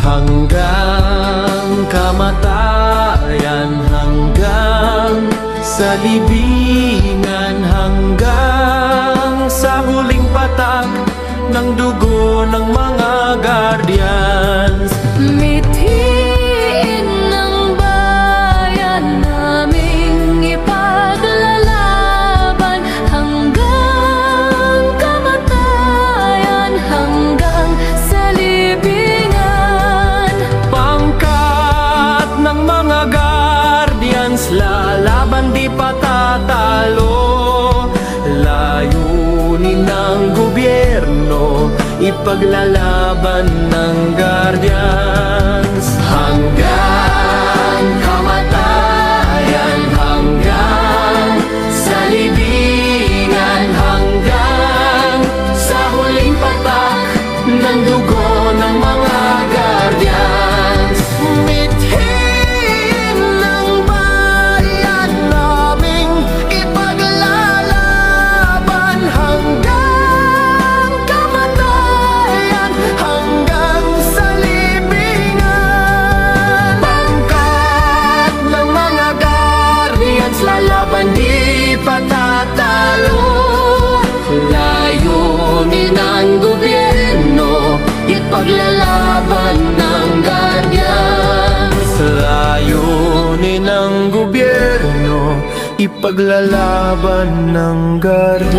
hanggang kamatayan, hanggang sa libingan, hanggang sa huling patak ng dugo ng mga guardians. Mithiin ng bayan naming ipaglalaban hanggang kamatayan, hanggang sa libingan. Pangkat ng mga guardians, lalaban di patatalo. Layunin ng gobyerno, ipaglalaban ng guardians. Hanggang kamatayan, hanggang sa libingan, hanggang sa huling patak ng dugo ng mga guardians. Mithiin ng bayan naming ipaglalaban hanggang kamatayan, hanggang sa libingan. Pangkat ng mga guardians, lalaban di patatalo. Layunin ng gobyerno, ipaglalaban ng guardians. Layunin ng gobyerno, ipaglalaban ng guardians.